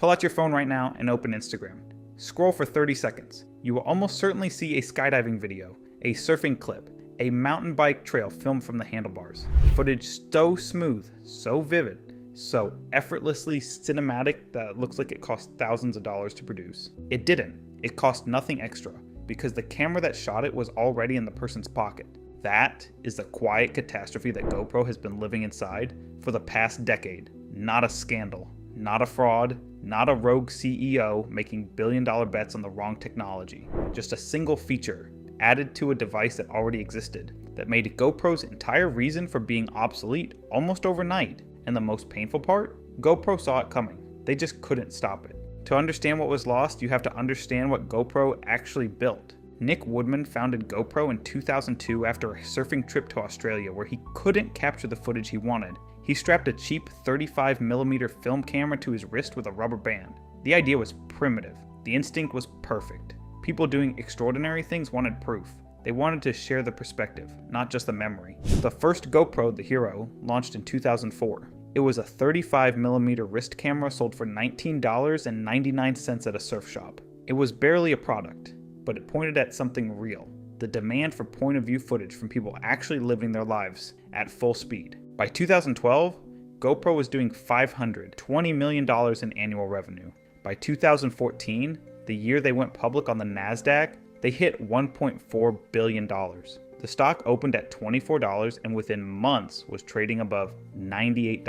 Pull out your phone right now and open Instagram. Scroll for 30 seconds. You will almost certainly see a skydiving video, a surfing clip, a mountain bike trail filmed from the handlebars. Footage so smooth, so vivid, so effortlessly cinematic that it looks like it cost thousands of dollars to produce. It didn't. It cost nothing extra because the camera that shot it was already in the person's pocket. That is the quiet catastrophe that GoPro has been living inside for the past decade. Not a scandal, not a fraud, not a rogue CEO making billion-dollar bets on the wrong technology. Just a single feature added to a device that already existed that made GoPro's entire reason for being obsolete almost overnight. And the most painful part? GoPro saw it coming. They just couldn't stop it. To understand what was lost, you have to understand what GoPro actually built. Nick Woodman founded GoPro in 2002 after a surfing trip to Australia where he couldn't capture the footage he wanted. He strapped a cheap 35mm film camera to his wrist with a rubber band. The idea was primitive. The instinct was perfect. People doing extraordinary things wanted proof. They wanted to share the perspective, not just the memory. The first GoPro, the Hero, launched in 2004. It was a 35mm wrist camera sold for $19.99 at a surf shop. It was barely a product, but it pointed at something real. The demand for point-of-view footage from people actually living their lives at full speed. By 2012, GoPro was doing $520 million in annual revenue. By 2014, the year they went public on the NASDAQ, they hit $1.4 billion. The stock opened at $24 and within months was trading above $98.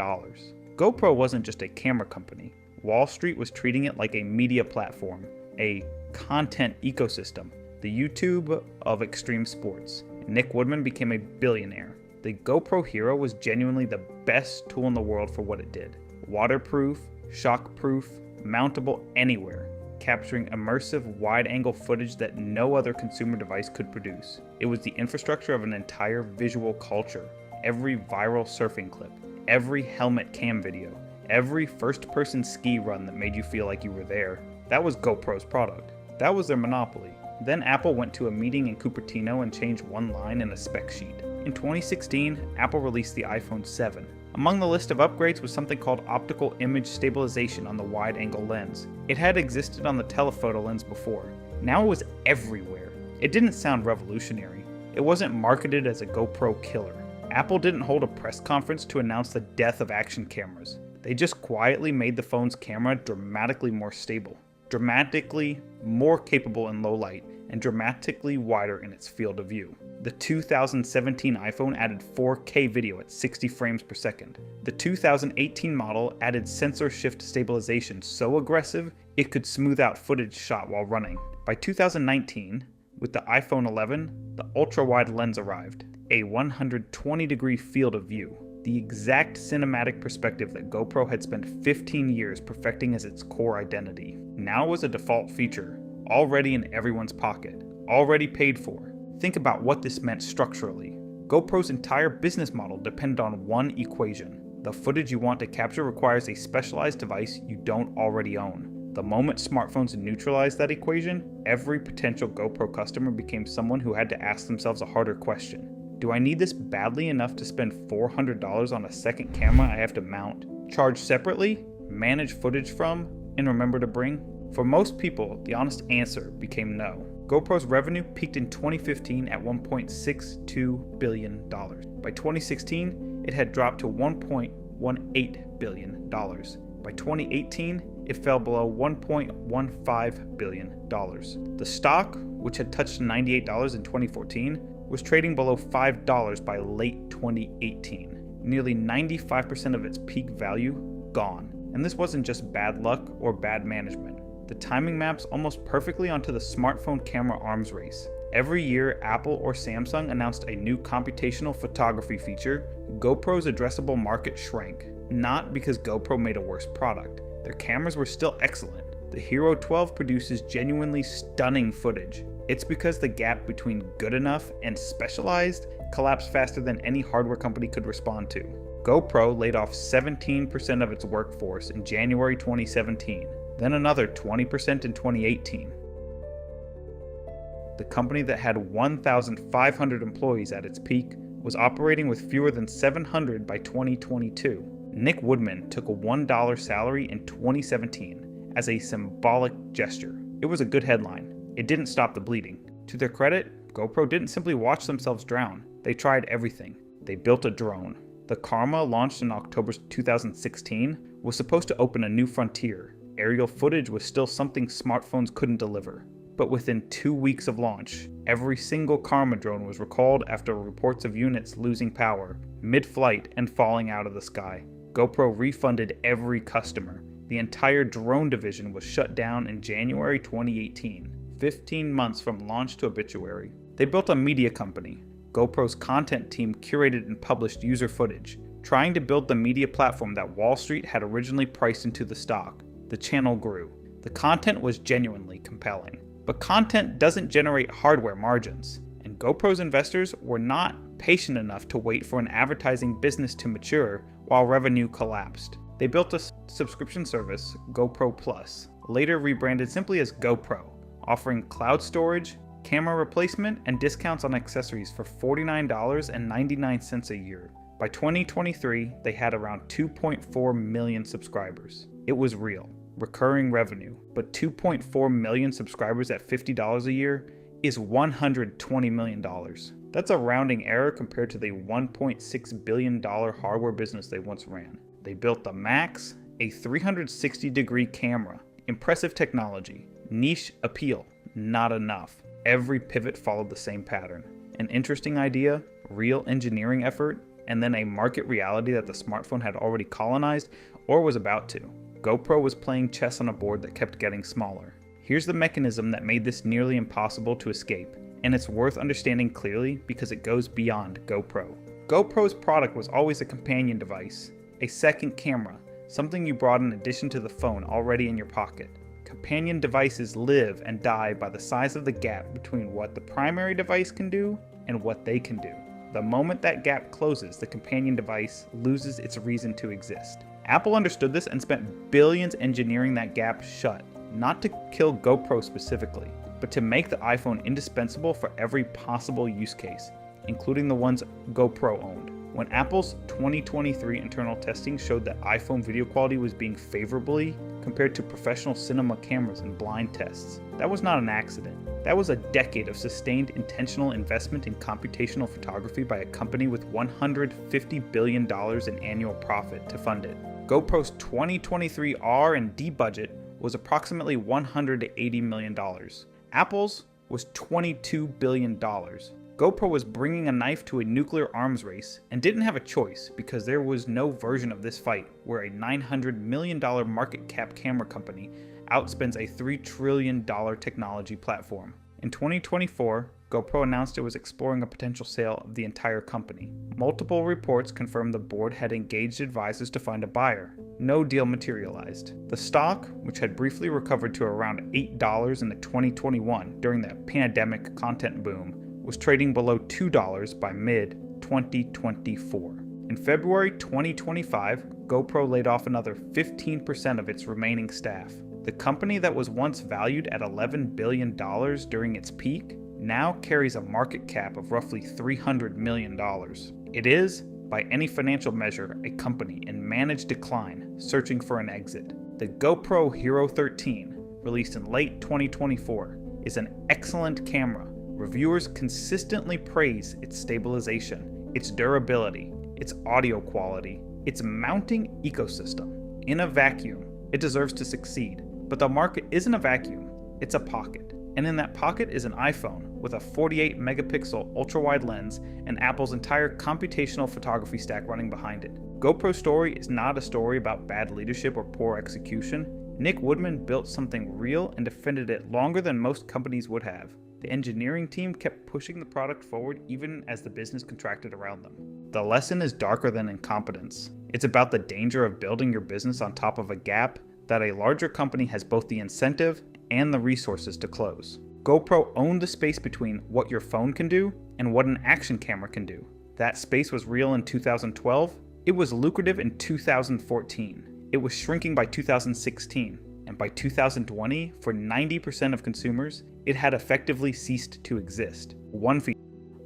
GoPro wasn't just a camera company. Wall Street was treating it like a media platform, a content ecosystem, the YouTube of extreme sports. Nick Woodman became a billionaire. The GoPro Hero was genuinely the best tool in the world for what it did. Waterproof, shockproof, mountable anywhere, capturing immersive wide-angle footage that no other consumer device could produce. It was the infrastructure of an entire visual culture. Every viral surfing clip, every helmet cam video, every first-person ski run that made you feel like you were there, that was GoPro's product. That was their monopoly. Then Apple went to a meeting in Cupertino and changed one line in a spec sheet. In 2016, Apple released the iPhone 7. Among the list of upgrades was something called optical image stabilization on the wide-angle lens. It had existed on the telephoto lens before. Now it was everywhere. It didn't sound revolutionary. It wasn't marketed as a GoPro killer. Apple didn't hold a press conference to announce the death of action cameras. They just quietly made the phone's camera dramatically more stable, dramatically more capable in low light, and dramatically wider in its field of view. The 2017 iPhone added 4K video at 60 frames per second. The 2018 model added sensor shift stabilization so aggressive it could smooth out footage shot while running. By 2019, with the iPhone 11, the ultra-wide lens arrived, a 120-degree field of view, the exact cinematic perspective that GoPro had spent 15 years perfecting as its core identity. Now was a default feature, already in everyone's pocket, already paid for. Think about what this meant structurally. GoPro's entire business model depended on one equation. The footage you want to capture requires a specialized device you don't already own. The moment smartphones neutralized that equation, every potential GoPro customer became someone who had to ask themselves a harder question. Do I need this badly enough to spend $400 on a second camera I have to mount, charge separately, manage footage from, and remember to bring? For most people, the honest answer became no. GoPro's revenue peaked in 2015 at $1.62 billion. By 2016, it had dropped to $1.18 billion. By 2018, it fell below $1.15 billion. The stock, which had touched $98 in 2014, was trading below $5 by late 2018. Nearly 95% of its peak value gone. And this wasn't just bad luck or bad management. The timing maps almost perfectly onto the smartphone camera arms race. Every year, Apple or Samsung announced a new computational photography feature, GoPro's addressable market shrank. Not because GoPro made a worse product. Their cameras were still excellent. The Hero 12 produces genuinely stunning footage. It's because the gap between good enough and specialized collapsed faster than any hardware company could respond to. GoPro laid off 17% of its workforce in January 2017, then another 20% in 2018. The company that had 1,500 employees at its peak was operating with fewer than 700 by 2022. Nick Woodman took a $1 salary in 2017 as a symbolic gesture. It was a good headline. It didn't stop the bleeding. To their credit, GoPro didn't simply watch themselves drown. They tried everything. They built a drone. The Karma, launched in October 2016, was supposed to open a new frontier. Aerial footage was still something smartphones couldn't deliver. But within 2 weeks of launch, every single Karma drone was recalled after reports of units losing power, mid-flight, and falling out of the sky. GoPro refunded every customer. The entire drone division was shut down in January 2018, 15 months from launch to obituary. They built a media company. GoPro's content team curated and published user footage, trying to build the media platform that Wall Street had originally priced into the stock. The channel grew. The content was genuinely compelling. But content doesn't generate hardware margins, and GoPro's investors were not patient enough to wait for an advertising business to mature while revenue collapsed. They built a subscription service, GoPro Plus, later rebranded simply as GoPro, offering cloud storage, camera replacement, and discounts on accessories for $49.99 a year. By 2023, they had around 2.4 million subscribers. It was real. Recurring revenue, but 2.4 million subscribers at $50 a year is $120 million. That's a rounding error compared to the $1.6 billion hardware business they once ran. They built the Max, a 360-degree camera, impressive technology, niche appeal, not enough. Every pivot followed the same pattern. An interesting idea, real engineering effort, and then a market reality that the smartphone had already colonized or was about to. GoPro was playing chess on a board that kept getting smaller. Here's the mechanism that made this nearly impossible to escape, and it's worth understanding clearly because it goes beyond GoPro. GoPro's product was always a companion device, a second camera, something you brought in addition to the phone already in your pocket. Companion devices live and die by the size of the gap between what the primary device can do and what they can do. The moment that gap closes, the companion device loses its reason to exist. Apple understood this and spent billions engineering that gap shut, not to kill GoPro specifically, but to make the iPhone indispensable for every possible use case, including the ones GoPro owned. When Apple's 2023 internal testing showed that iPhone video quality was being favorably compared to professional cinema cameras in blind tests, that was not an accident. That was a decade of sustained intentional investment in computational photography by a company with $150 billion in annual profit to fund it. GoPro's 2023 R&D budget was approximately $180 million. Apple's was $22 billion. GoPro was bringing a knife to a nuclear arms race and didn't have a choice because there was no version of this fight where a $900 million market cap camera company outspends a $3 trillion technology platform. In 2024, GoPro announced it was exploring a potential sale of the entire company. Multiple reports confirmed the board had engaged advisors to find a buyer. No deal materialized. The stock, which had briefly recovered to around $8 in 2021 during the pandemic content boom, was trading below $2 by mid-2024. In February 2025, GoPro laid off another 15% of its remaining staff. The company that was once valued at $11 billion during its peak now carries a market cap of roughly $300 million. It is, by any financial measure, a company in managed decline, searching for an exit. The GoPro Hero 13, released in late 2024, is an excellent camera. Reviewers consistently praise its stabilization, its durability, its audio quality, its mounting ecosystem. In a vacuum, it deserves to succeed. But the market isn't a vacuum, it's a pocket. And in that pocket is an iPhone with a 48 megapixel ultra-wide lens and Apple's entire computational photography stack running behind it. GoPro's story is not a story about bad leadership or poor execution. Nick Woodman built something real and defended it longer than most companies would have. The engineering team kept pushing the product forward even as the business contracted around them. The lesson is darker than incompetence. It's about the danger of building your business on top of a gap that a larger company has both the incentive and the resources to close. GoPro owned the space between what your phone can do and what an action camera can do. That space was real in 2012. It was lucrative in 2014. It was shrinking by 2016. And by 2020, for 90% of consumers, it had effectively ceased to exist. One feature,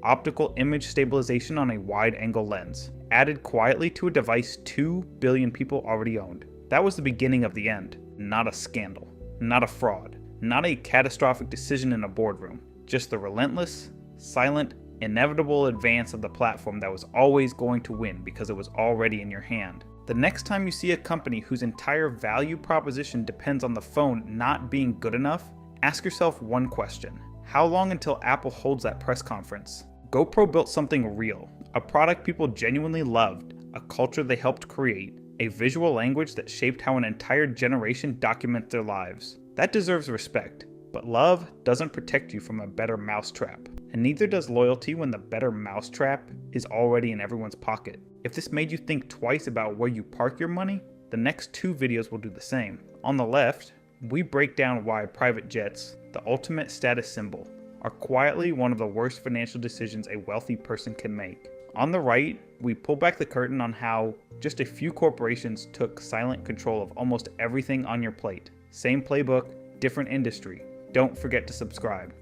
optical image stabilization on a wide-angle lens, added quietly to a device 2 billion people already owned. That was the beginning of the end. not a scandal, not a fraud, not a catastrophic decision in a boardroom, just the relentless, silent, inevitable advance of the platform that was always going to win because it was already in your hand. The next time you see a company whose entire value proposition depends on the phone not being good enough, ask yourself one question. How long until Apple holds that press conference? GoPro built something real, a product people genuinely loved, a culture they helped create, a visual language that shaped how an entire generation documents their lives. That deserves respect, but love doesn't protect you from a better mousetrap, and neither does loyalty when the better mousetrap is already in everyone's pocket. If this made you think twice about where you park your money, the next 2 videos will do the same. On the left, we break down why private jets, the ultimate status symbol, are quietly one of the worst financial decisions a wealthy person can make. On the right, we pull back the curtain on how just a few corporations took silent control of almost everything on your plate. Same playbook, different industry. Don't forget to subscribe.